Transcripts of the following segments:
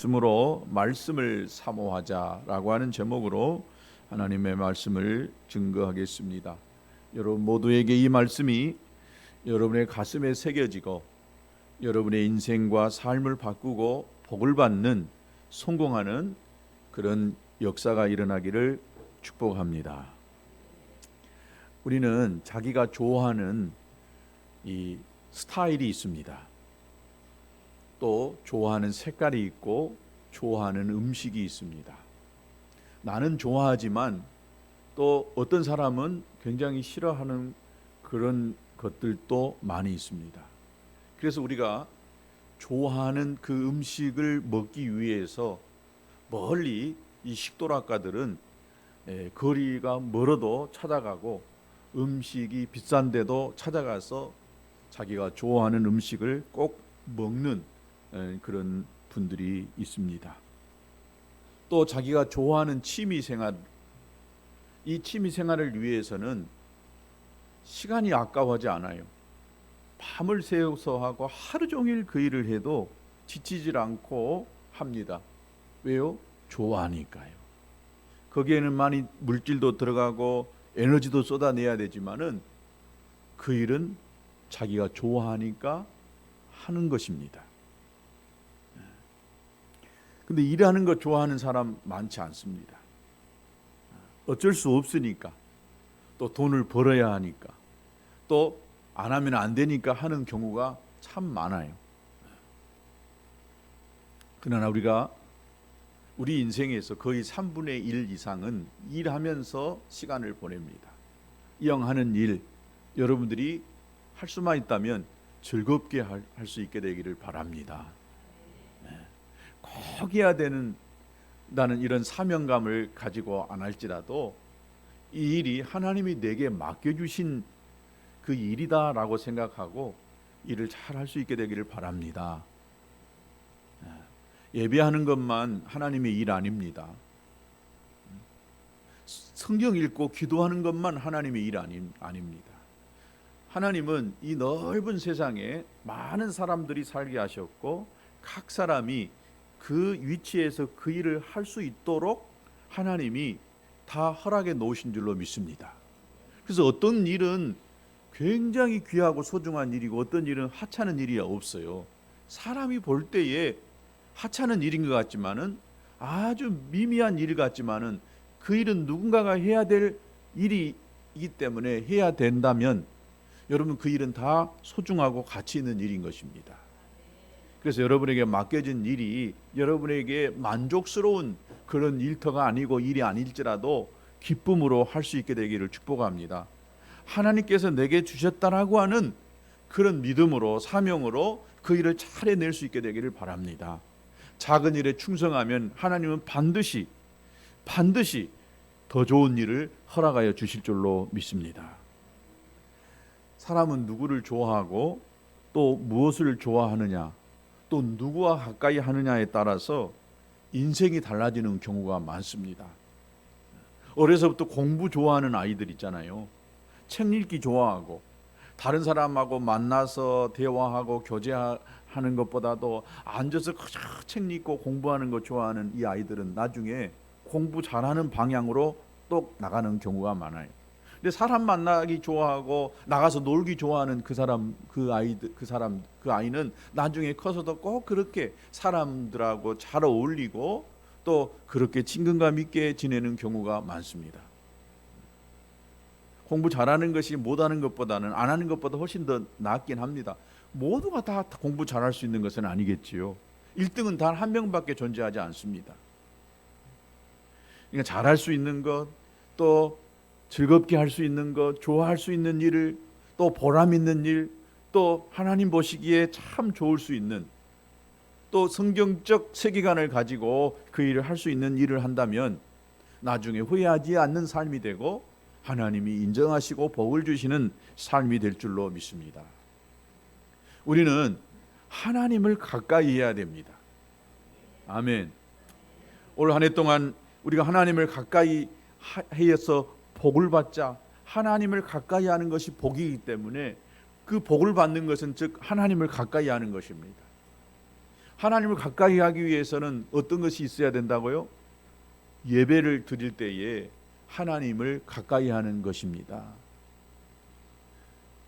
말씀으로 말씀을 사모하자라고 하는 제목으로 하나님의 말씀을 증거하겠습니다. 여러분 모두에게 이 말씀이 여러분의 가슴에 새겨지고 여러분의 인생과 삶을 바꾸고 복을 받는 성공하는 그런 역사가 일어나기를 축복합니다. 우리는 자기가 좋아하는 이 스타일이 있습니다. 또 좋아하는 색깔이 있고 좋아하는 음식이 있습니다. 나는 좋아하지만 또 어떤 사람은 굉장히 싫어하는 그런 것들도 많이 있습니다. 그래서 우리가 좋아하는 그 음식을 먹기 위해서 멀리 이 식도락가들은 거리가 멀어도 찾아가고 음식이 비싼데도 찾아가서 자기가 좋아하는 음식을 꼭 먹는 그런 분들이 있습니다. 또 자기가 좋아하는 취미생활, 이 취미생활을 위해서는 시간이 아까워하지 않아요. 밤을 새워서 하고 하루 종일 그 일을 해도 지치질 않고 합니다. 왜요? 좋아하니까요. 거기에는 많이 물질도 들어가고 에너지도 쏟아내야 되지만은 그 일은 자기가 좋아하니까 하는 것입니다. 근데 일하는 거 좋아하는 사람 많지 않습니다. 어쩔 수 없으니까, 또 돈을 벌어야 하니까, 또 안 하면 안 되니까 하는 경우가 참 많아요. 그러나 우리가 우리 인생에서 거의 3분의 1 이상은 일하면서 시간을 보냅니다. 영 하는 일, 여러분들이 할 수만 있다면 즐겁게 할 수 있게 되기를 바랍니다. 꼭 해야 되는 나는 이런 사명감을 가지고 안 할지라도 이 일이 하나님이 내게 맡겨주신 그 일이다라고 생각하고 일을 잘 할 수 있게 되기를 바랍니다. 예배하는 것만 하나님의 일 아닙니다. 성경 읽고 기도하는 것만 하나님의 일 아닙니다. 하나님은 이 넓은 세상에 많은 사람들이 살게 하셨고 각 사람이 그 위치에서 그 일을 할 수 있도록 하나님이 다 허락해 놓으신 줄로 믿습니다. 그래서 어떤 일은 굉장히 귀하고 소중한 일이고 어떤 일은 하찮은 일이 없어요. 사람이 볼 때에 하찮은 일인 것 같지만은 아주 미미한 일 같지만은 그 일은 누군가가 해야 될 일이기 때문에 해야 된다면 여러분 그 일은 다 소중하고 가치 있는 일인 것입니다. 그래서 여러분에게 맡겨진 일이 여러분에게 만족스러운 그런 일터가 아니고 일이 아닐지라도 기쁨으로 할 수 있게 되기를 축복합니다. 하나님께서 내게 주셨다라고 하는 그런 믿음으로 사명으로 그 일을 잘 해낼 수 있게 되기를 바랍니다. 작은 일에 충성하면 하나님은 반드시 더 좋은 일을 허락하여 주실 줄로 믿습니다. 사람은 누구를 좋아하고 또 무엇을 좋아하느냐 또 누구와 가까이 하느냐에 따라서 인생이 달라지는 경우가 많습니다. 어려서부터 공부 좋아하는 아이들 있잖아요. 책 읽기 좋아하고 다른 사람하고 만나서 대화하고 교제하는 것보다도 앉아서 그저 책 읽고 공부하는 거 좋아하는 이 아이들은 나중에 공부 잘하는 방향으로 또 나가는 경우가 많아요. 근데 사람 만나기 좋아하고 나가서 놀기 좋아하는 그 아이는 나중에 커서도 꼭 그렇게 사람들하고 잘 어울리고 또 그렇게 친근감 있게 지내는 경우가 많습니다. 공부 잘하는 것이 못하는 것보다는 안 하는 것보다 훨씬 더 낫긴 합니다. 모두가 다 공부 잘할 수 있는 것은 아니겠지요. 1등은 단 한 명밖에 존재하지 않습니다. 그러니까 잘할 수 있는 것, 또 즐겁게 할 수 있는 것, 좋아할 수 있는 일을, 또 보람 있는 일, 또 하나님 보시기에 참 좋을 수 있는, 또 성경적 세계관을 가지고 그 일을 할 수 있는 일을 한다면 나중에 후회하지 않는 삶이 되고 하나님이 인정하시고 복을 주시는 삶이 될 줄로 믿습니다. 우리는 하나님을 가까이 해야 됩니다. 아멘. 올 한 해 동안 우리가 하나님을 가까이 해서 복을 받자. 하나님을 가까이 하는 것이 복이기 때문에 그 복을 받는 것은 즉 하나님을 가까이 하는 것입니다. 하나님을 가까이 하기 위해서는 어떤 것이 있어야 된다고요? 예배를 드릴 때에 하나님을 가까이 하는 것입니다.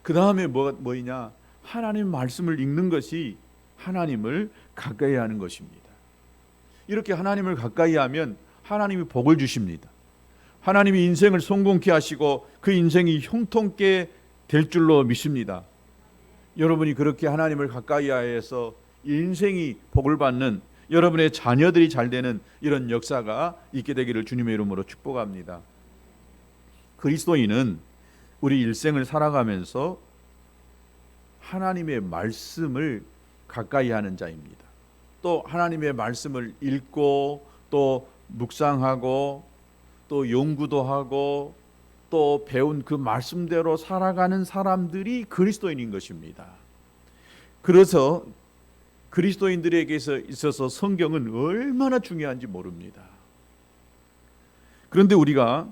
그 다음에 뭐이냐? 하나님 말씀을 읽는 것이 하나님을 가까이 하는 것입니다. 이렇게 하나님을 가까이 하면 하나님이 복을 주십니다. 하나님이 인생을 성공케 하시고 그 인생이 형통케 될 줄로 믿습니다. 여러분이 그렇게 하나님을 가까이 하여서 인생이 복을 받는, 여러분의 자녀들이 잘 되는 이런 역사가 있게 되기를 주님의 이름으로 축복합니다. 그리스도인은 우리 일생을 살아가면서 하나님의 말씀을 가까이 하는 자입니다. 또 하나님의 말씀을 읽고 또 묵상하고 또 연구도 하고 또 배운 그 말씀대로 살아가는 사람들이 그리스도인인 것입니다. 그래서 그리스도인들에게 있어서 성경은 얼마나 중요한지 모릅니다. 그런데 우리가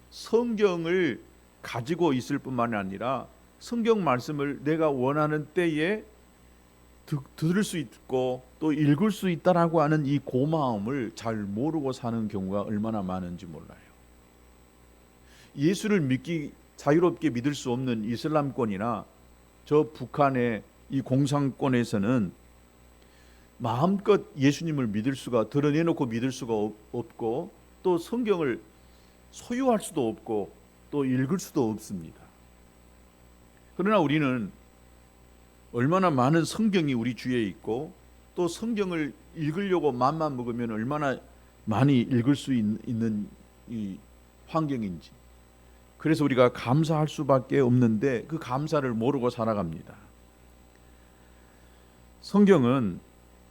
성경을 가지고 있을 뿐만 아니라 성경 말씀을 내가 원하는 때에 들을 수 있고 또 읽을 수 있다라고 하는 이 고마움을 잘 모르고 사는 경우가 얼마나 많은지 몰라요. 예수를 자유롭게 믿을 수 없는 이슬람권이나 저 북한의 이 공산권에서는 마음껏 예수님을 드러내놓고 믿을 수가 없고 또 성경을 소유할 수도 없고 또 읽을 수도 없습니다. 그러나 우리는 얼마나 많은 성경이 우리 주위에 있고 또 성경을 읽으려고 마음만 먹으면 얼마나 많이 읽을 수 있는 이 환경인지, 그래서 우리가 감사할 수밖에 없는데 그 감사를 모르고 살아갑니다. 성경은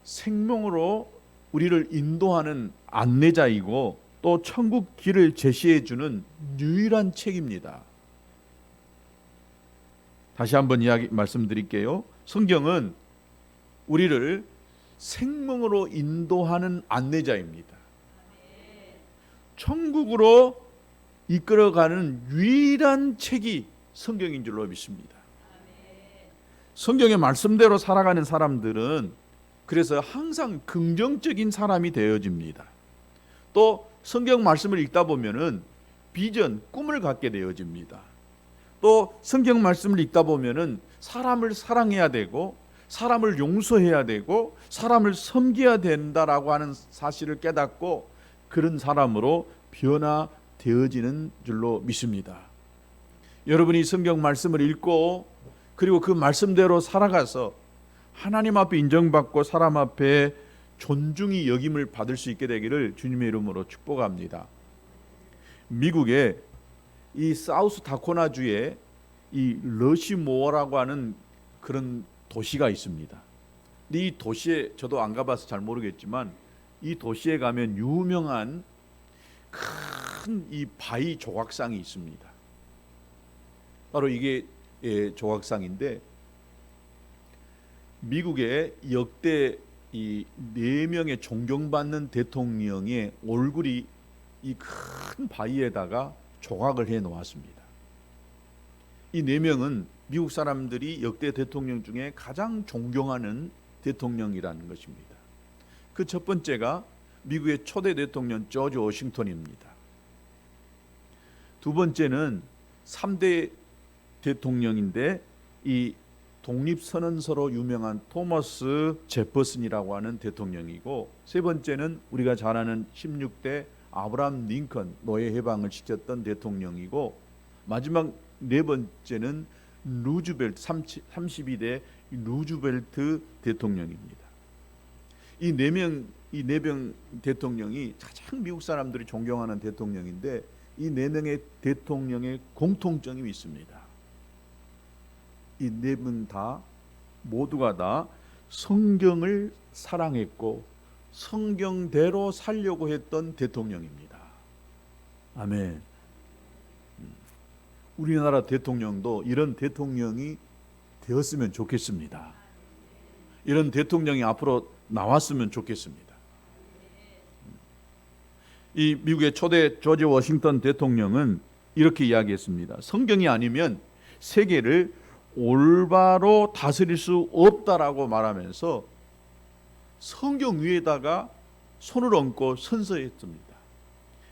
생명으로 우리를 인도하는 안내자이고 또 천국 길을 제시해 주는 유일한 책입니다. 다시 한번 말씀드릴게요. 성경은 우리를 생명으로 인도하는 안내자입니다. 천국으로 이끌어가는 유일한 책이 성경인 줄로 믿습니다. 성경의 말씀대로 살아가는 사람들은 그래서 항상 긍정적인 사람이 되어집니다. 또 성경 말씀을 읽다 보면은 비전, 꿈을 갖게 되어집니다. 또 성경 말씀을 읽다 보면은 사람을 사랑해야 되고 사람을 용서해야 되고 사람을 섬겨야 된다라고 하는 사실을 깨닫고 그런 사람으로 변화되어지는 줄로 믿습니다. 여러분이 성경 말씀을 읽고 그리고 그 말씀대로 살아가서 하나님 앞에 인정받고 사람 앞에 존중이 여김을 받을 수 있게 되기를 주님의 이름으로 축복합니다. 미국의 이 사우스 다코타주에 이 러시모어라고 하는 그런 도시가 있습니다. 이 도시에 저도 안 가봐서 잘 모르겠지만 이 도시에 가면 유명한 큰 이 바위 조각상이 있습니다. 바로 이게 조각상인데 미국의 역대 이 4명의 존경받는 대통령의 얼굴이 이 큰 바위에다가 조각을 해 놓았습니다. 이 4명은 미국 사람들이 역대 대통령 중에 가장 존경하는 대통령이라는 것입니다. 그 첫 번째가 미국의 초대 대통령 조지 워싱턴입니다. 두 번째는 3대 대통령인데 이 독립선언서로 유명한 토머스 제퍼슨이라고 하는 대통령이고, 세 번째는 우리가 잘 아는 16대 아브라함 링컨, 노예 해방을 시켰던 대통령이고, 마지막 네 번째는 루즈벨트 32대 루즈벨트 대통령입니다. 이 네 명 대통령이 가장 미국 사람들이 존경하는 대통령인데 이 4명의 대통령의 공통점이 있습니다. 이 4분 모두가 다 성경을 사랑했고 성경대로 살려고 했던 대통령입니다. 아멘. 우리나라 대통령도 이런 대통령이 되었으면 좋겠습니다. 이런 대통령이 앞으로 나왔으면 좋겠습니다. 이 미국의 초대 조지 워싱턴 대통령은 이렇게 이야기했습니다. 성경이 아니면 세계를 올바로 다스릴 수 없다라고 말하면서 성경 위에다가 손을 얹고 선서했습니다.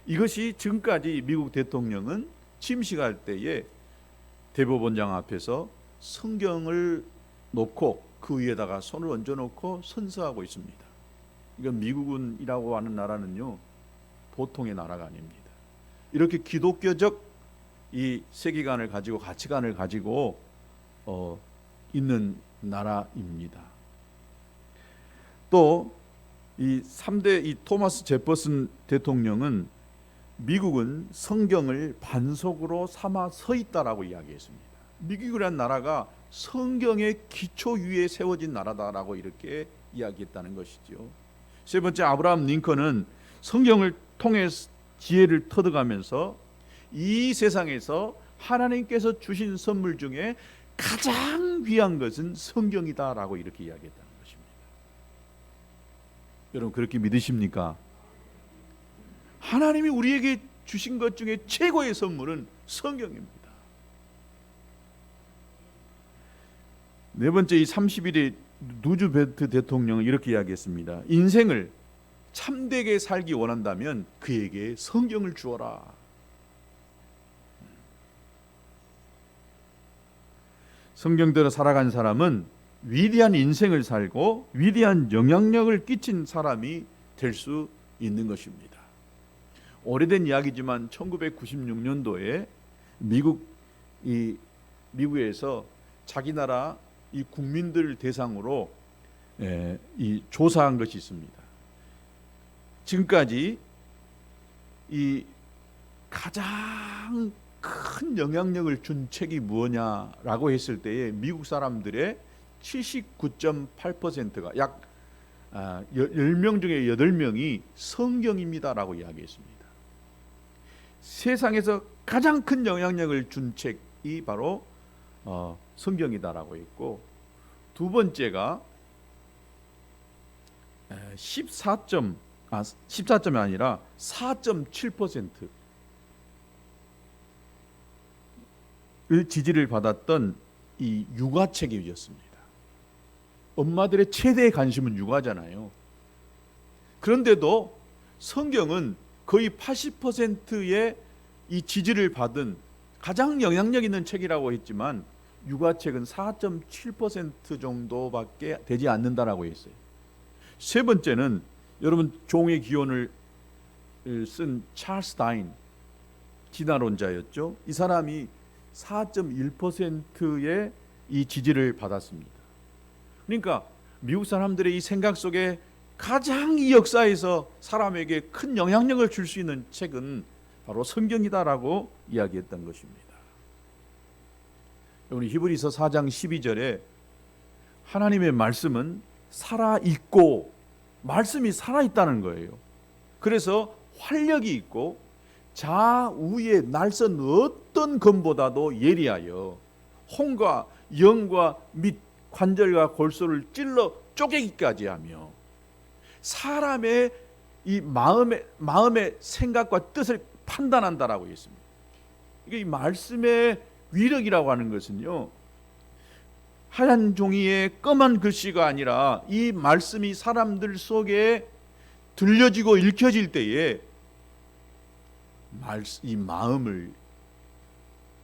이것이 지금까지 미국 대통령은 침식할 때에 대법원장 앞에서 성경을 놓고 그 위에다가 손을 얹어놓고 선서하고 있습니다. 이건 미국이라고 하는 나라는요, 보통의 나라가 아닙니다. 이렇게 기독교적 이 세계관을 가지고 가치관을 가지고 있는 나라입니다. 또 이 3대 이 토마스 제퍼슨 대통령은 미국은 성경을 반석으로 삼아 서 있다라고 이야기했습니다. 미국이라는 나라가 성경의 기초 위에 세워진 나라다라고 이렇게 이야기했다는 것이죠. 세 번째, 아브라함 링컨은 성경을 통해 지혜를 터득하면서 이 세상에서 하나님께서 주신 선물 중에 가장 귀한 것은 성경이다라고 이렇게 이야기했다는 것입니다. 여러분 그렇게 믿으십니까? 하나님이 우리에게 주신 것 중에 최고의 선물은 성경입니다. 네 번째, 이 31일 루즈벨트 대통령은 이렇게 이야기했습니다. 인생을 참되게 살기 원한다면 그에게 성경을 주어라. 성경대로 살아간 사람은 위대한 인생을 살고 위대한 영향력을 끼친 사람이 될 수 있는 것입니다. 오래된 이야기지만 1996년도에 미국에서 자기 나라 이 국민들 대상으로 이 조사한 것이 있습니다. 지금까지 이 가장 큰 영향력을 준 책이 무엇냐라고 했을 때에 미국 사람들의 79.8%가 약 10명 중에 8명이 성경입니다라고 이야기했습니다. 세상에서 가장 큰 영향력을 준 책이 바로 성경이다라고 했고, 두 번째가 14점이 아니라 4.7%를 지지를 받았던 이 육아책이었습니다. 엄마들의 최대의 관심은 육아잖아요. 그런데도 성경은 거의 80%의 이 지지를 받은 가장 영향력 있는 책이라고 했지만 육아책은 4.7% 정도밖에 되지 않는다라고 했어요. 세 번째는 여러분 종의 기원을 쓴 찰스 다인 진화론자였죠. 이 사람이 4.1%의 이 지지를 받았습니다. 그러니까 미국 사람들의 이 생각 속에 가장 이 역사에서 사람에게 큰 영향력을 줄 수 있는 책은 바로 성경이다라고 이야기했던 것입니다. 우리 히브리서 4장 12절에 하나님의 말씀은 살아있고, 말씀이 살아있다는 거예요. 그래서 활력이 있고 좌우의 날선 어떤 검보다도 예리하여 혼과 영과 및 관절과 골소를 찔러 쪼개기까지 하며 사람의 이 마음의 생각과 뜻을 판단한다라고 했습니다. 이게 이 말씀의 위력이라고 하는 것은요, 하얀 종이에 검은 글씨가 아니라 이 말씀이 사람들 속에 들려지고 읽혀질 때에 이 마음을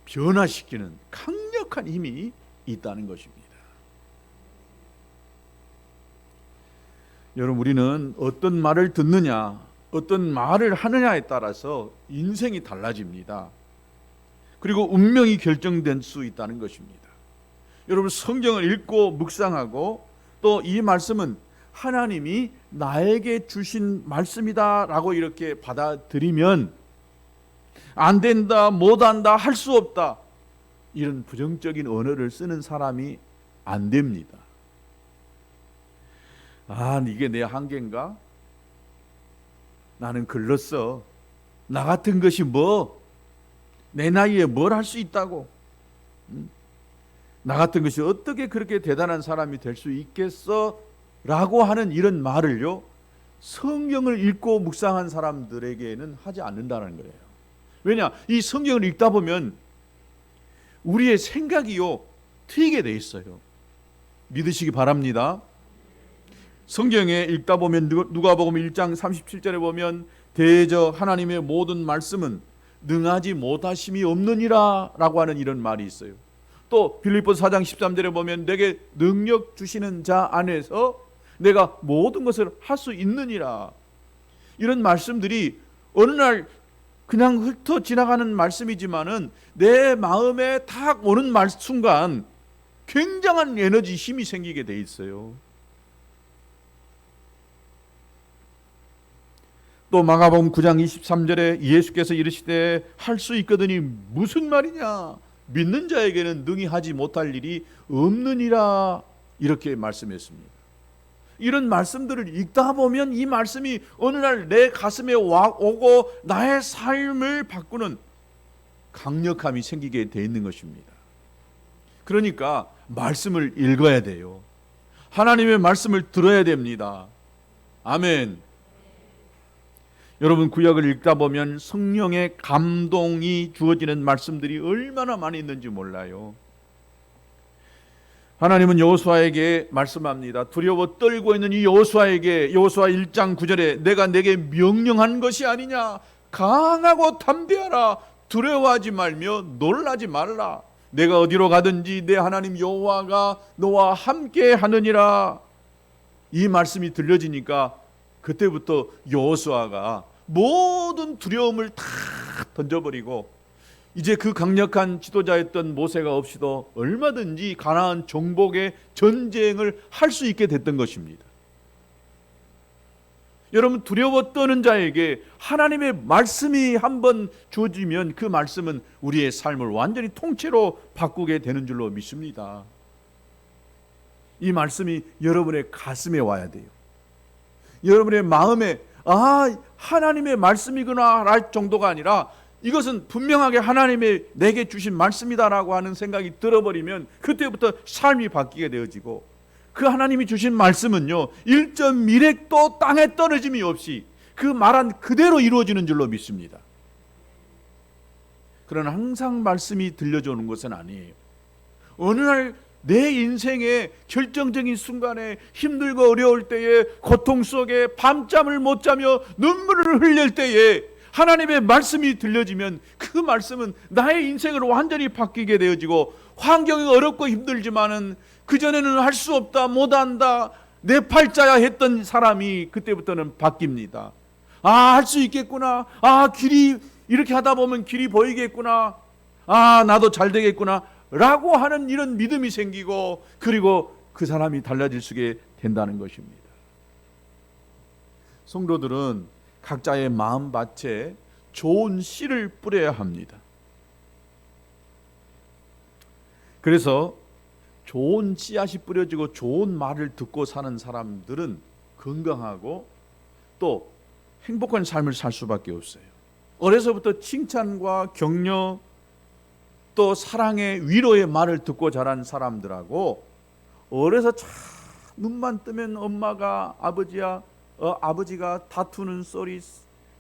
변화시키는 강력한 힘이 있다는 것입니다. 여러분, 우리는 어떤 말을 듣느냐, 어떤 말을 하느냐에 따라서 인생이 달라집니다. 그리고 운명이 결정될 수 있다는 것입니다. 여러분, 성경을 읽고 묵상하고 또 이 말씀은 하나님이 나에게 주신 말씀이다라고 이렇게 받아들이면 안 된다, 못한다, 할 수 없다, 이런 부정적인 언어를 쓰는 사람이 안 됩니다. 아, 이게 내 한계인가? 나는 글렀어. 나 같은 것이 뭐? 내 나이에 뭘 할 수 있다고? 나 같은 것이 어떻게 그렇게 대단한 사람이 될 수 있겠어? 라고 하는 이런 말을요, 성경을 읽고 묵상한 사람들에게는 하지 않는다는 거예요. 왜냐? 이 성경을 읽다 보면 우리의 생각이요 트이게 돼 있어요. 믿으시기 바랍니다. 성경에 읽다 보면 누가복음 1장 37절에 보면 대적 하나님의 모든 말씀은 능하지 못하심이 없느니라 라고 하는 이런 말이 있어요. 또 빌립보서 4장 13절에 보면 내게 능력 주시는 자 안에서 내가 모든 것을 할 수 있느니라. 이런 말씀들이 어느 날 그냥 훑어 지나가는 말씀이지만은 내 마음에 탁 오는 순간 굉장한 에너지, 힘이 생기게 돼 있어요. 또 마가복음 9장 23절에 예수께서 이르시되 할 수 있거든이 무슨 말이냐, 믿는 자에게는 능히 하지 못할 일이 없느니라, 이렇게 말씀했습니다. 이런 말씀들을 읽다 보면 이 말씀이 어느 날 내 가슴에 오고 나의 삶을 바꾸는 강력함이 생기게 돼 있는 것입니다. 그러니까 말씀을 읽어야 돼요. 하나님의 말씀을 들어야 됩니다. 아멘. 여러분, 구약을 읽다 보면 성령의 감동이 주어지는 말씀들이 얼마나 많이 있는지 몰라요. 하나님은 여호수아에게 말씀합니다. 두려워 떨고 있는 이 여호수아에게 여호수아 1장 9절에 내가 내게 명령한 것이 아니냐, 강하고 담대하라, 두려워하지 말며 놀라지 말라, 내가 어디로 가든지 내 하나님 여호와가 너와 함께 하느니라. 이 말씀이 들려지니까 그때부터 여호수아가 모든 두려움을 다 던져버리고 이제 그 강력한 지도자였던 모세가 없이도 얼마든지 가나안 정복의 전쟁을 할 수 있게 됐던 것입니다. 여러분, 두려워 떠는 자에게 하나님의 말씀이 한번 주어지면 그 말씀은 우리의 삶을 완전히 통째로 바꾸게 되는 줄로 믿습니다. 이 말씀이 여러분의 가슴에 와야 돼요. 여러분의 마음에 하나님의 말씀이구나 할 정도가 아니라 이것은 분명하게 하나님의 내게 주신 말씀이다라고 하는 생각이 들어버리면 그때부터 삶이 바뀌게 되어지고, 그 하나님이 주신 말씀은요 1.1획도 땅에 떨어짐이 없이 그 말한 그대로 이루어지는 줄로 믿습니다. 그러나 항상 말씀이 들려주는 것은 아니에요. 어느 날 내 인생의 결정적인 순간에 힘들고 어려울 때에, 고통 속에 밤잠을 못 자며 눈물을 흘릴 때에 하나님의 말씀이 들려지면 그 말씀은 나의 인생을 완전히 바뀌게 되어지고, 환경이 어렵고 힘들지만은 그전에는 할 수 없다, 못한다, 내 팔자야 했던 사람이 그때부터는 바뀝니다. 할 수 있겠구나, 길이 이렇게 하다 보면 길이 보이겠구나, 나도 잘 되겠구나 라고 하는 이런 믿음이 생기고, 그리고 그 사람이 달라질 수 있게 된다는 것입니다. 성도들은 각자의 마음밭에 좋은 씨를 뿌려야 합니다. 그래서 좋은 씨앗이 뿌려지고 좋은 말을 듣고 사는 사람들은 건강하고 또 행복한 삶을 살 수밖에 없어요. 어려서부터 칭찬과 격려 또 사랑의 위로의 말을 듣고 자란 사람들하고, 어려서 참 눈만 뜨면 엄마가 아버지가 다투는 소리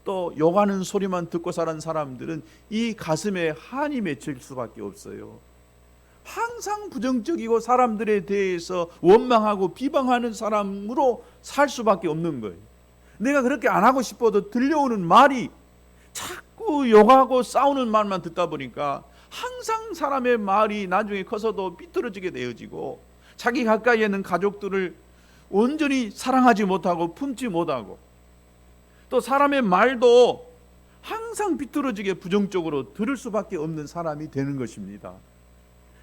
또 욕하는 소리만 듣고 자란 사람들은 이 가슴에 한이 맺힐 수밖에 없어요. 항상 부정적이고 사람들에 대해서 원망하고 비방하는 사람으로 살 수밖에 없는 거예요. 내가 그렇게 안 하고 싶어도 들려오는 말이 자꾸 욕하고 싸우는 말만 듣다 보니까 항상 사람의 말이 나중에 커서도 삐뚤어지게 되어지고, 자기 가까이에 있는 가족들을 온전히 사랑하지 못하고 품지 못하고, 또 사람의 말도 항상 비뚤어지게 부정적으로 들을 수밖에 없는 사람이 되는 것입니다.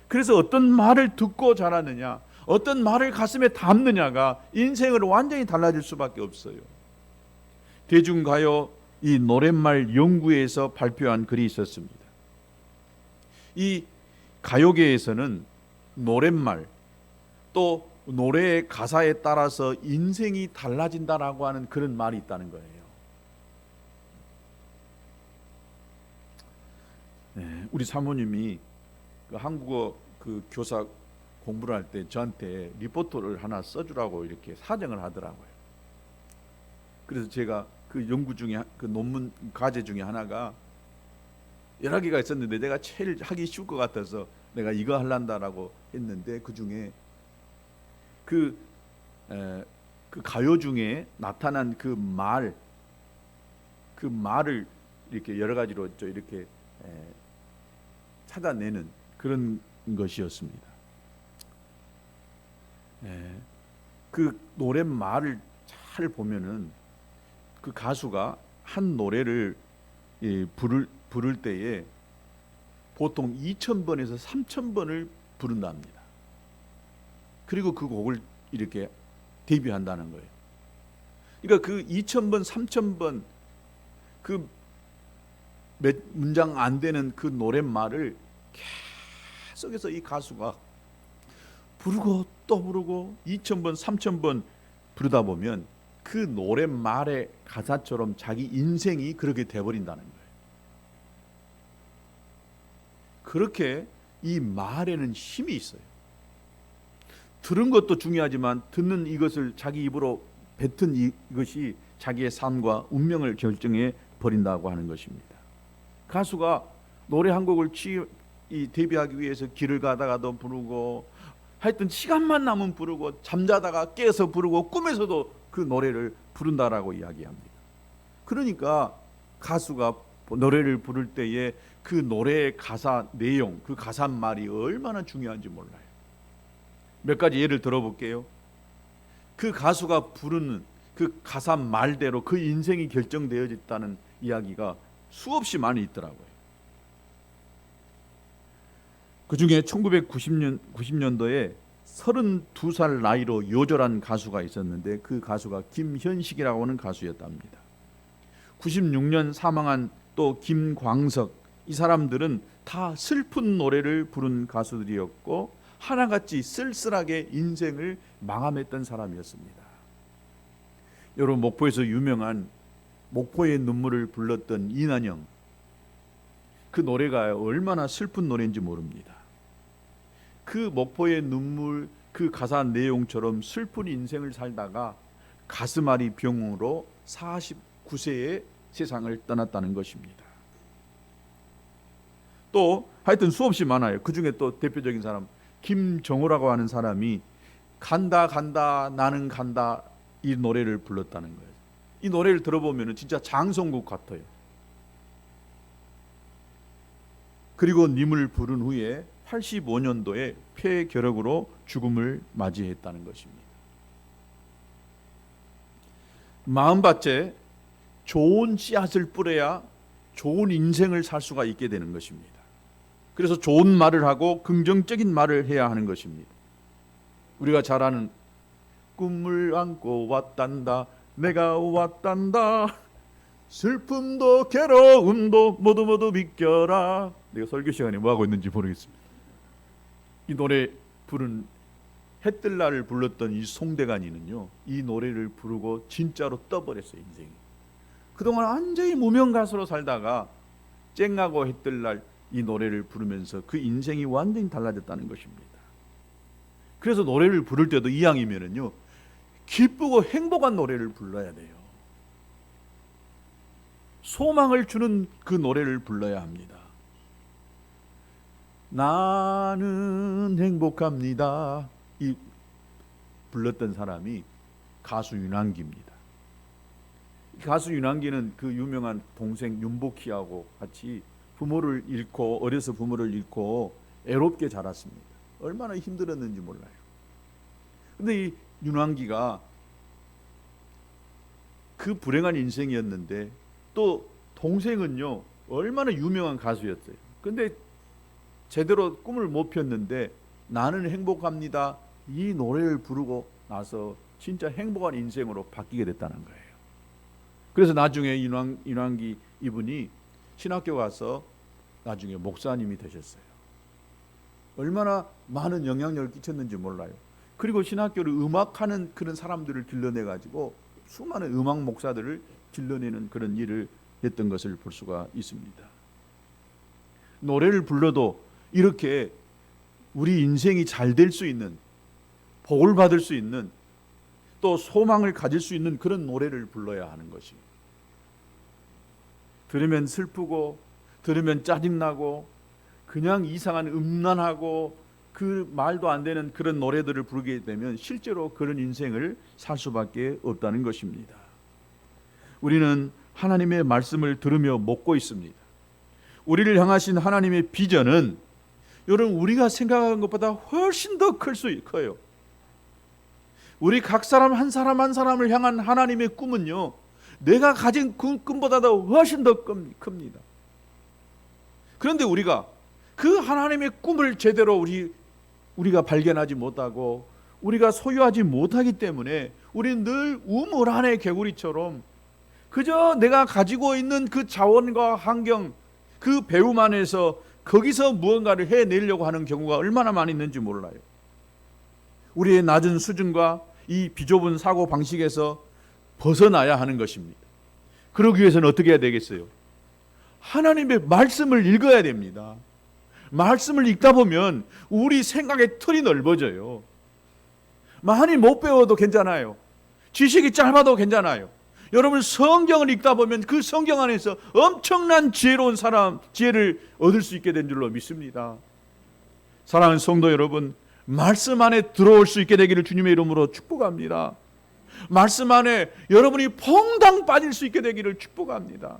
그래서 어떤 말을 듣고 자라느냐, 어떤 말을 가슴에 담느냐가 인생을 완전히 달라질 수밖에 없어요. 대중가요 이 노랫말 연구에서 발표한 글이 있었습니다. 이 가요계에서는 노랫말 또 노래의 가사에 따라서 인생이 달라진다라고 하는 그런 말이 있다는 거예요. 우리 사모님이 그 한국어 그 교사 공부를 할 때 저한테 리포트를 하나 써주라고 이렇게 사정을 하더라고요. 그래서 제가 그 연구 중에 그 논문 과제 중에 하나가 여러 개가 있었는데 내가 제일 하기 쉬울 것 같아서 내가 이거 할란다라고 했는데, 그 중에 그 그 가요 중에 나타난 그 말을 이렇게 여러 가지로 이렇게 찾아내는 그런 것이었습니다. 그 노랫말을 잘 보면은 그 가수가 한 노래를 부를 때에 보통 2,000번에서 3,000번을 부른답니다. 그리고 그 곡을 이렇게 데뷔한다는 거예요. 그러니까 그 2,000번, 3,000번 그 몇 문장 안 되는 그 노랫말을 계속해서 이 가수가 부르고 또 부르고 2,000번, 3,000번 부르다 보면 그 노랫말의 가사처럼 자기 인생이 그렇게 돼버린다는 거예요. 그렇게 이 말에는 힘이 있어요. 들은 것도 중요하지만 듣는 이것을 자기 입으로 뱉은 이것이 자기의 삶과 운명을 결정해 버린다고 하는 것입니다. 가수가 노래 한 곡을 데뷔하기 위해서 길을 가다가도 부르고 하여튼 시간만 나면 부르고 잠자다가 깨서 부르고 꿈에서도 그 노래를 부른다라고 이야기합니다. 그러니까 가수가 노래를 부를 때에 그 노래의 가사 내용, 그 가사 말이 얼마나 중요한지 몰라요. 몇 가지 예를 들어볼게요. 그 가수가 부르는 그 가사 말대로 그 인생이 결정되어졌다는 이야기가 수없이 많이 있더라고요. 그 중에 1990년도에 32살 나이로 요절한 가수가 있었는데 그 가수가 김현식이라고 하는 가수였답니다. 96년 사망한 또 김광석, 이 사람들은 다 슬픈 노래를 부른 가수들이었고 하나같이 쓸쓸하게 인생을 마감했던 사람이었습니다. 여러분, 목포에서 유명한 목포의 눈물을 불렀던 이난영, 그 노래가 얼마나 슬픈 노래인지 모릅니다. 그 목포의 눈물, 그 가사 내용처럼 슬픈 인생을 살다가 가슴앓이 병으로 49세에 세상을 떠났다는 것입니다. 또 하여튼 수없이 많아요. 그 중에 또 대표적인 사람 김정호라고 하는 사람이 간다 간다 나는 간다 이 노래를 불렀다는 거예요. 이 노래를 들어보면 진짜 장성국 같아요. 그리고 님을 부른 후에 85년도에 폐결핵으로 죽음을 맞이했다는 것입니다. 마음밭에 좋은 씨앗을 뿌려야 좋은 인생을 살 수가 있게 되는 것입니다. 그래서 좋은 말을 하고 긍정적인 말을 해야 하는 것입니다. 우리가 잘 아는 꿈을 안고 왔단다, 내가 왔단다, 슬픔도 괴로움도 모두 비껴라. 내가 설교 시간에 뭐 하고 있는지 모르겠습니다. 이 노래 부른 해뜰 날을 불렀던 이 송대관이는요, 이 노래를 부르고 진짜로 떠버렸어요. 인생이 그동안 완전히 무명 가수로 살다가 쨍하고 해뜰 날 이 노래를 부르면서 그 인생이 완전히 달라졌다는 것입니다. 그래서 노래를 부를 때도 이왕이면은요, 기쁘고 행복한 노래를 불러야 돼요. 소망을 주는 그 노래를 불러야 합니다. 나는 행복합니다. 이 불렀던 사람이 가수 윤환기입니다. 가수 윤환기는 그 유명한 동생 윤복희하고 같이 부모를 잃고, 어려서 부모를 잃고 애롭게 자랐습니다. 얼마나 힘들었는지 몰라요. 근데 이 윤환기가 그 불행한 인생이었는데 또 동생은요 얼마나 유명한 가수였어요. 근데 제대로 꿈을 못 폈는데 나는 행복합니다 이 노래를 부르고 나서 진짜 행복한 인생으로 바뀌게 됐다는 거예요. 그래서 나중에 윤환기 이분이 신학교 가서 나중에 목사님이 되셨어요. 얼마나 많은 영향력을 끼쳤는지 몰라요. 그리고 신학교를 음악하는 그런 사람들을 길러내 가지고 수많은 음악 목사들을 길러내는 그런 일을 했던 것을 볼 수가 있습니다. 노래를 불러도 이렇게 우리 인생이 잘 될 수 있는, 복을 받을 수 있는, 또 소망을 가질 수 있는 그런 노래를 불러야 하는 것이. 들으면 슬프고 들으면 짜증나고 그냥 이상한 음란하고 그 말도 안 되는 그런 노래들을 부르게 되면 실제로 그런 인생을 살 수밖에 없다는 것입니다. 우리는 하나님의 말씀을 들으며 먹고 있습니다. 우리를 향하신 하나님의 비전은 여러분 우리가 생각하는 것보다 훨씬 더 커요. 우리 각 사람 한 사람 한 사람을 향한 하나님의 꿈은요, 내가 가진 그 꿈보다도 훨씬 더 큽니다. 그런데 우리가 그 하나님의 꿈을 제대로 우리가 발견하지 못하고 우리가 소유하지 못하기 때문에 우리는 늘 우물 안의 개구리처럼 그저 내가 가지고 있는 그 자원과 환경, 그 배움 안에서 거기서 무언가를 해내려고 하는 경우가 얼마나 많이 있는지 몰라요. 우리의 낮은 수준과 이 비좁은 사고 방식에서 벗어나야 하는 것입니다. 그러기 위해서는 어떻게 해야 되겠어요? 하나님의 말씀을 읽어야 됩니다. 말씀을 읽다 보면 우리 생각의 틀이 넓어져요. 많이 못 배워도 괜찮아요. 지식이 짧아도 괜찮아요. 여러분 성경을 읽다 보면 그 성경 안에서 엄청난 지혜로운 지혜를 얻을 수 있게 된 줄로 믿습니다. 사랑하는 성도 여러분, 말씀 안에 들어올 수 있게 되기를 주님의 이름으로 축복합니다. 말씀 안에 여러분이 퐁당 빠질 수 있게 되기를 축복합니다.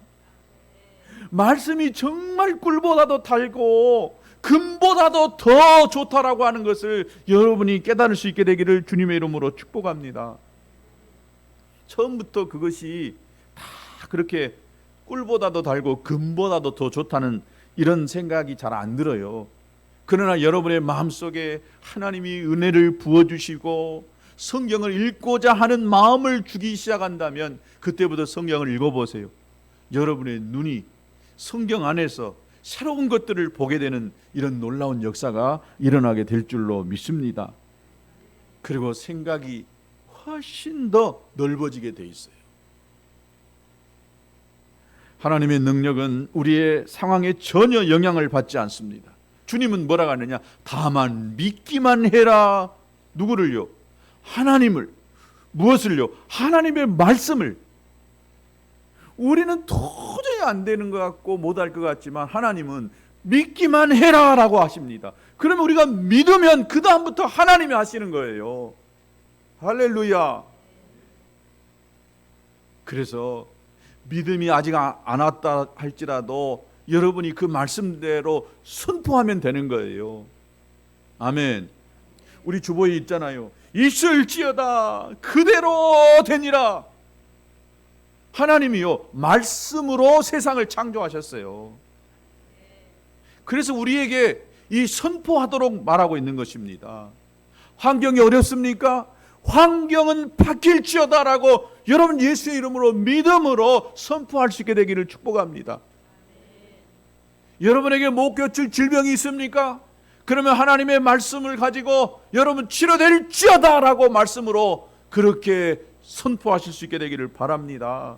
말씀이 정말 꿀보다도 달고 금보다도 더 좋다라고 하는 것을 여러분이 깨달을 수 있게 되기를 주님의 이름으로 축복합니다. 처음부터 그것이 다 그렇게 꿀보다도 달고 금보다도 더 좋다는 이런 생각이 잘 안 들어요. 그러나 여러분의 마음속에 하나님이 은혜를 부어주시고 성경을 읽고자 하는 마음을 주기 시작한다면 그때부터 성경을 읽어보세요. 여러분의 눈이 성경 안에서 새로운 것들을 보게 되는 이런 놀라운 역사가 일어나게 될 줄로 믿습니다. 그리고 생각이 훨씬 더 넓어지게 돼 있어요. 하나님의 능력은 우리의 상황에 전혀 영향을 받지 않습니다. 주님은 뭐라고 하느냐? 다만 믿기만 해라. 누구를요? 하나님을. 무엇을요? 하나님의 말씀을. 우리는 도저히 안 되는 것 같고 못할 것 같지만 하나님은 믿기만 해라 라고 하십니다. 그러면 우리가 믿으면 그 다음부터 하나님이 하시는 거예요. 할렐루야. 그래서 믿음이 아직 안 왔다 할지라도 여러분이 그 말씀대로 선포하면 되는 거예요. 아멘. 우리 주보에 있잖아요. 있을지어다 그대로 되니라. 하나님이요 말씀으로 세상을 창조하셨어요. 그래서 우리에게 이 선포하도록 말하고 있는 것입니다. 환경이 어렵습니까? 환경은 바뀔지어다라고 여러분 예수의 이름으로 믿음으로 선포할 수 있게 되기를 축복합니다. 여러분에게 못 고칠 질병이 있습니까? 그러면 하나님의 말씀을 가지고 여러분 치료될지어다라고 말씀으로 그렇게 선포하실 수 있게 되기를 바랍니다.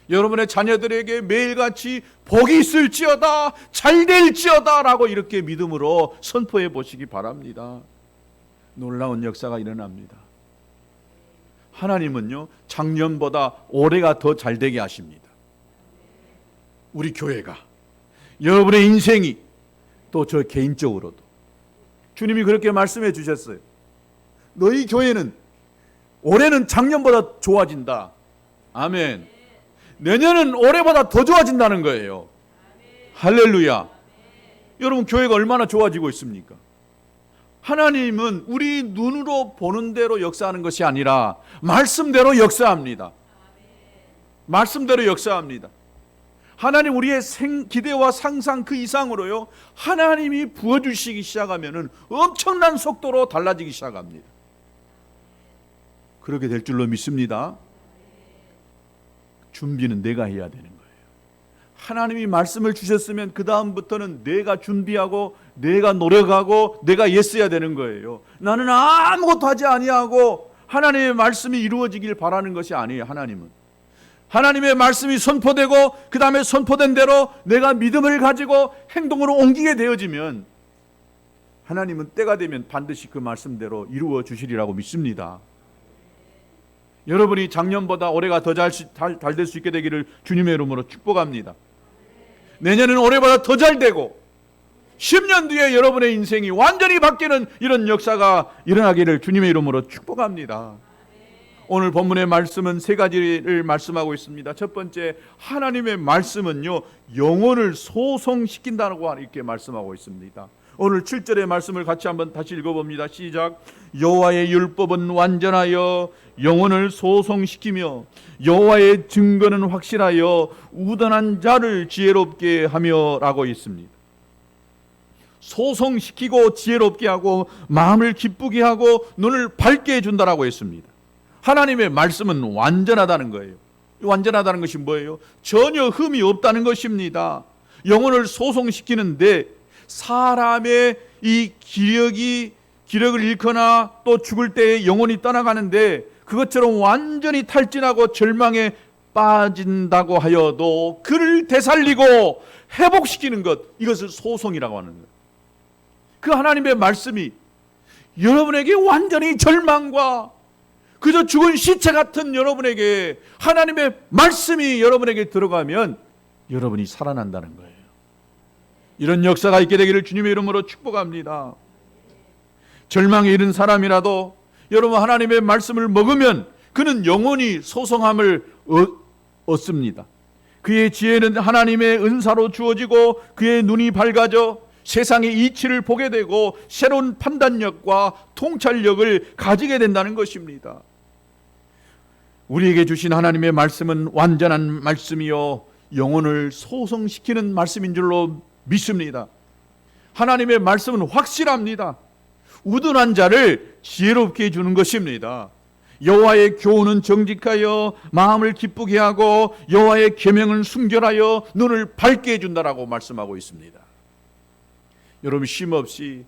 여러분의 자녀들에게 매일같이 복이 있을지어다 잘될지어다 라고 이렇게 믿음으로 선포해 보시기 바랍니다. 놀라운 역사가 일어납니다. 하나님은요 작년보다 올해가 더 잘되게 하십니다. 우리 교회가, 여러분의 인생이, 또 저 개인적으로도 주님이 그렇게 말씀해 주셨어요. 너희 교회는 올해는 작년보다 좋아진다. 아멘. 내년은 올해보다 더 좋아진다는 거예요. 할렐루야. 여러분 교회가 얼마나 좋아지고 있습니까? 하나님은 우리 눈으로 보는 대로 역사하는 것이 아니라 말씀대로 역사합니다. 말씀대로 역사합니다. 하나님 우리의 기대와 상상 그 이상으로요 하나님이 부어주시기 시작하면 엄청난 속도로 달라지기 시작합니다. 그렇게 될 줄로 믿습니다. 준비는 내가 해야 되는 거예요. 하나님이 말씀을 주셨으면 그 다음부터는 내가 준비하고 내가 노력하고 내가 예스해야 되는 거예요. 나는 아무것도 하지 아니하고 하나님의 말씀이 이루어지길 바라는 것이 아니에요. 하나님의 말씀이 선포되고 그 다음에 선포된 대로 내가 믿음을 가지고 행동으로 옮기게 되어지면 하나님은 때가 되면 반드시 그 말씀대로 이루어 주시리라고 믿습니다. 여러분이 작년보다 올해가 더 잘 될 수 있게 되기를 주님의 이름으로 축복합니다. 내년은 올해보다 더 잘 되고 10년 뒤에 여러분의 인생이 완전히 바뀌는 이런 역사가 일어나기를 주님의 이름으로 축복합니다. 오늘 본문의 말씀은 세 가지를 말씀하고 있습니다. 첫 번째, 하나님의 말씀은요, 영혼을 소성시킨다고 이렇게 말씀하고 있습니다. 오늘 7절의 말씀을 같이 한번 다시 읽어봅니다. 시작. 여호와의 율법은 완전하여 영혼을 소성시키며 여호와의 증거는 확실하여 우둔한 자를 지혜롭게 하며 라고 있습니다. 소성시키고 지혜롭게 하고 마음을 기쁘게 하고 눈을 밝게 해준다라고 했습니다. 하나님의 말씀은 완전하다는 거예요. 완전하다는 것이 뭐예요? 전혀 흠이 없다는 것입니다. 영혼을 소성시키는데 사람의 이 기력을 잃거나 또 죽을 때 영혼이 떠나가는데 그것처럼 완전히 탈진하고 절망에 빠진다고 하여도 그를 되살리고 회복시키는 것, 이것을 소성이라고 하는 거예요. 그 하나님의 말씀이 여러분에게 완전히 절망과 그저 죽은 시체 같은 여러분에게 하나님의 말씀이 여러분에게 들어가면 여러분이 살아난다는 거예요. 이런 역사가 있게 되기를 주님의 이름으로 축복합니다. 절망에 이른 사람이라도 여러분 하나님의 말씀을 먹으면 그는 영원히 소성함을 얻습니다. 그의 지혜는 하나님의 은사로 주어지고 그의 눈이 밝아져 세상의 이치를 보게 되고 새로운 판단력과 통찰력을 가지게 된다는 것입니다. 우리에게 주신 하나님의 말씀은 완전한 말씀이요 영혼을 소성시키는 말씀인 줄로 믿습니다. 하나님의 말씀은 확실합니다. 우둔한 자를 지혜롭게 해주는 것입니다. 여호와의 교훈은 정직하여 마음을 기쁘게 하고 여호와의 계명은 순결하여 눈을 밝게 해준다라고 말씀하고 있습니다. 여러분 쉼없이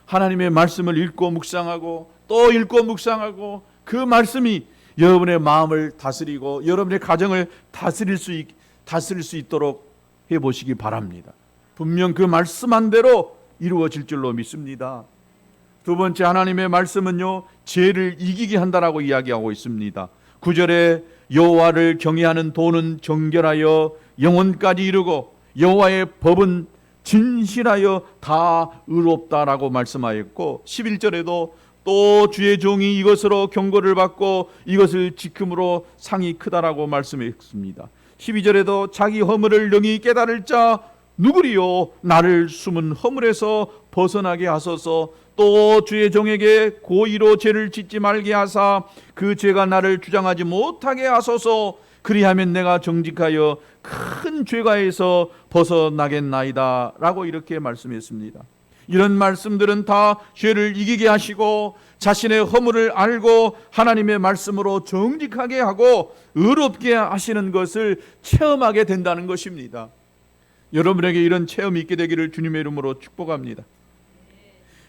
하나님의 말씀을 읽고 묵상하고 또 읽고 묵상하고 그 말씀이 여러분의 마음을 다스리고 여러분의 가정을 다스릴 수 있도록 해보시기 바랍니다. 분명 그 말씀한 대로 이루어질 줄로 믿습니다. 두 번째, 하나님의 말씀은요 죄를 이기게 한다라고 이야기하고 있습니다. 9절에 여호와를 경외하는 도는 정결하여 영혼까지 이르고 여호와의 법은 진실하여 다 의롭다라고 말씀하였고 11절에도 또 주의 종이 이것으로 경고를 받고 이것을 지킴으로 상이 크다라고 말씀했습니다. 12절에도 자기 허물을 능히 깨달을 자 누구리요 나를 숨은 허물에서 벗어나게 하소서. 또 주의 종에게 고의로 죄를 짓지 말게 하사 그 죄가 나를 주장하지 못하게 하소서. 그리하면 내가 정직하여 큰 죄가에서 벗어나겠나이다 라고 이렇게 말씀했습니다. 이런 말씀들은 다 죄를 이기게 하시고 자신의 허물을 알고 하나님의 말씀으로 정직하게 하고 의롭게 하시는 것을 체험하게 된다는 것입니다. 여러분에게 이런 체험이 있게 되기를 주님의 이름으로 축복합니다.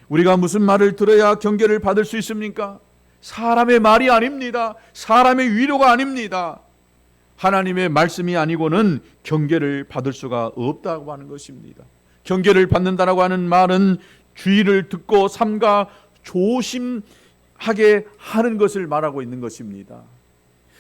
우리가 무슨 말을 들어야 경계를 받을 수 있습니까? 사람의 말이 아닙니다. 사람의 위로가 아닙니다. 하나님의 말씀이 아니고는 경계를 받을 수가 없다고 하는 것입니다. 경계를 받는다라고 하는 말은 주의를 듣고 삼가 조심하게 하는 것을 말하고 있는 것입니다.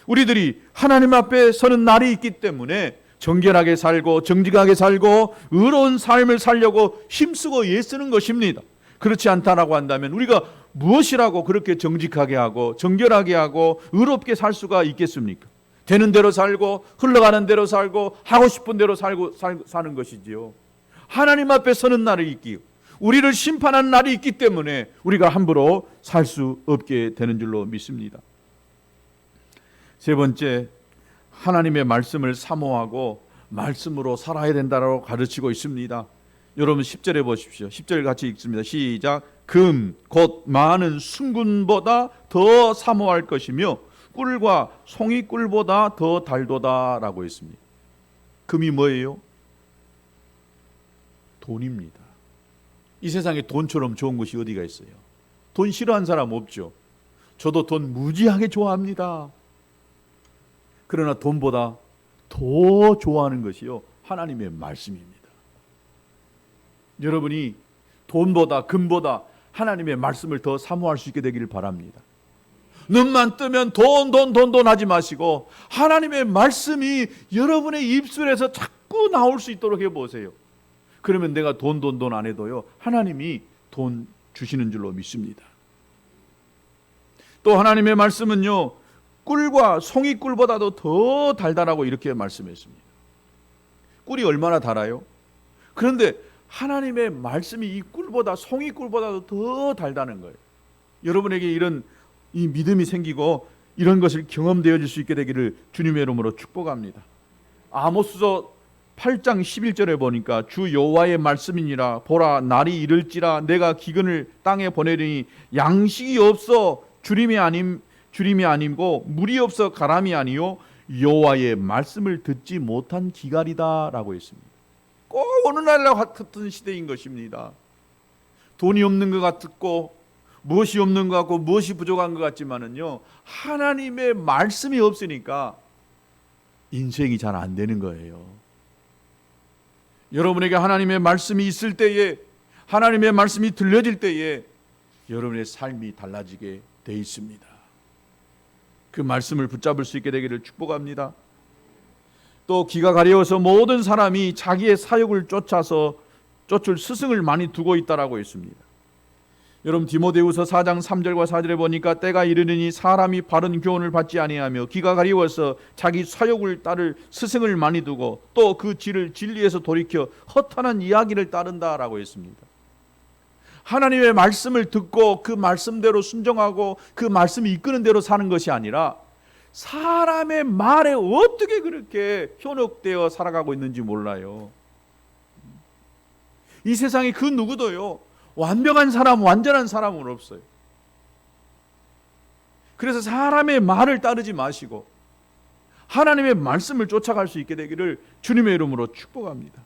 우리들이 하나님 앞에 서는 날이 있기 때문에 정결하게 살고 정직하게 살고 의로운 삶을 살려고 힘쓰고 애쓰는 것입니다. 그렇지 않다라고 한다면 우리가 무엇이라고 그렇게 정직하게 하고 정결하게 하고 의롭게 살 수가 있겠습니까? 되는 대로 살고 흘러가는 대로 살고 하고 싶은 대로 사는 것이지요. 하나님 앞에 서는 날이 있기요 우리를 심판하는 날이 있기 때문에 우리가 함부로 살 수 없게 되는 줄로 믿습니다. 세 번째, 하나님의 말씀을 사모하고 말씀으로 살아야 된다고 가르치고 있습니다. 여러분 10절에 보십시오. 10절 같이 읽습니다. 시작. 금 곧 많은 순금보다 더 사모할 것이며 꿀과 송이꿀보다 더 달도다라고 했습니다. 금이 뭐예요? 돈입니다. 이 세상에 돈처럼 좋은 것이 어디가 있어요? 돈 싫어하는 사람 없죠. 저도 돈 무지하게 좋아합니다. 그러나 돈보다 더 좋아하는 것이요 하나님의 말씀입니다. 여러분이 돈보다 금보다 하나님의 말씀을 더 사모할 수 있게 되기를 바랍니다. 눈만 뜨면 돈 하지 마시고 하나님의 말씀이 여러분의 입술에서 자꾸 나올 수 있도록 해보세요. 그러면 내가 돈 안 해도요, 하나님이 돈 주시는 줄로 믿습니다. 또 하나님의 말씀은요, 꿀과 송이꿀보다도 더 달달하고 이렇게 말씀했습니다. 꿀이 얼마나 달아요? 그런데 하나님의 말씀이 이 꿀보다, 송이꿀보다도 더 달다는 거예요. 여러분에게 이런 이 믿음이 생기고 이런 것을 경험되어질 수 있게 되기를 주님의 이름으로 축복합니다. 아모스서 8장 11절에 보니까 주 여호와의 말씀이니라. 보라, 날이 이를지라 내가 기근을 땅에 보내리니 양식이 없어 주림이 아니고 물이 없어 가람이 아니요 여호와의 말씀을 듣지 못한 기갈이다라고 했습니다. 꼭 어느 날과 같은 시대인 것입니다. 돈이 없는 것 같고 무엇이 없는 것 같고 무엇이 부족한 것 같지만은요, 하나님의 말씀이 없으니까 인생이 잘 안 되는 거예요. 여러분에게 하나님의 말씀이 있을 때에, 하나님의 말씀이 들려질 때에 여러분의 삶이 달라지게 돼 있습니다. 그 말씀을 붙잡을 수 있게 되기를 축복합니다. 또 기가 가려워서 모든 사람이 자기의 사욕을 쫓을 스승을 많이 두고 있다라고 했습니다. 여러분 디모데후서 4장 3절과 4절에 보니까 때가 이르느니 사람이 바른 교훈을 받지 아니하며 기가 가리워서 자기 사욕을 따를 스승을 많이 두고 또 그 진리에서 돌이켜 허탄한 이야기를 따른다라고 했습니다. 하나님의 말씀을 듣고 그 말씀대로 순종하고 그 말씀이 이끄는 대로 사는 것이 아니라 사람의 말에 어떻게 그렇게 현혹되어 살아가고 있는지 몰라요. 이 세상에 그 누구도요, 완벽한 사람, 완전한 사람은 없어요. 그래서 사람의 말을 따르지 마시고 하나님의 말씀을 쫓아갈 수 있게 되기를 주님의 이름으로 축복합니다.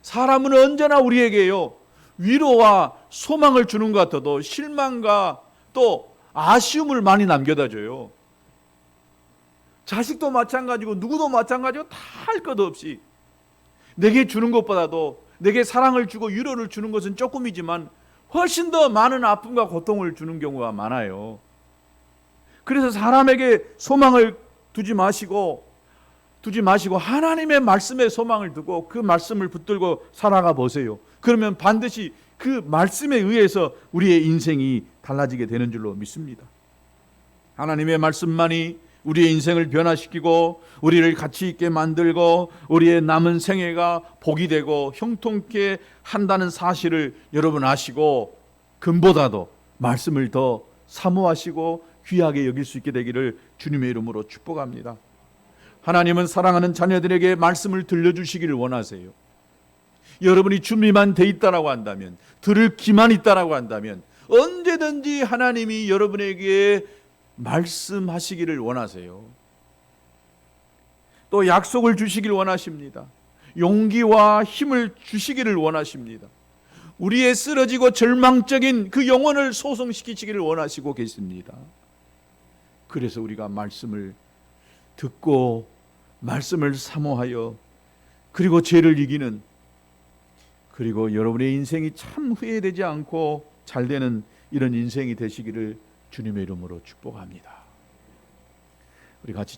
사람은 언제나 우리에게요, 위로와 소망을 주는 것 같아도 실망과 또 아쉬움을 많이 남겨다 줘요. 자식도 마찬가지고 누구도 마찬가지고 다 할 것 없이 내게 주는 것보다도 내게 사랑을 주고 위로를 주는 것은 조금이지만 훨씬 더 많은 아픔과 고통을 주는 경우가 많아요. 그래서 사람에게 소망을 두지 마시고 하나님의 말씀에 소망을 두고 그 말씀을 붙들고 살아가 보세요. 그러면 반드시 그 말씀에 의해서 우리의 인생이 달라지게 되는 줄로 믿습니다. 하나님의 말씀만이 우리의 인생을 변화시키고 우리를 가치 있게 만들고 우리의 남은 생애가 복이 되고 형통케 한다는 사실을 여러분 아시고 금보다도 말씀을 더 사모하시고 귀하게 여길 수 있게 되기를 주님의 이름으로 축복합니다. 하나님은 사랑하는 자녀들에게 말씀을 들려주시기를 원하세요. 여러분이 준비만 돼 있다라고 한다면, 들을 기만 있다라고 한다면 언제든지 하나님이 여러분에게 말씀하시기를 원하세요. 또 약속을 주시길 원하십니다. 용기와 힘을 주시기를 원하십니다. 우리의 쓰러지고 절망적인 그 영혼을 소성시키시기를 원하시고 계십니다. 그래서 우리가 말씀을 듣고 말씀을 사모하여 그리고 죄를 이기는, 그리고 여러분의 인생이 참 후회되지 않고 잘 되는 이런 인생이 되시기를 주님의 이름으로 축복합니다. 우리 같이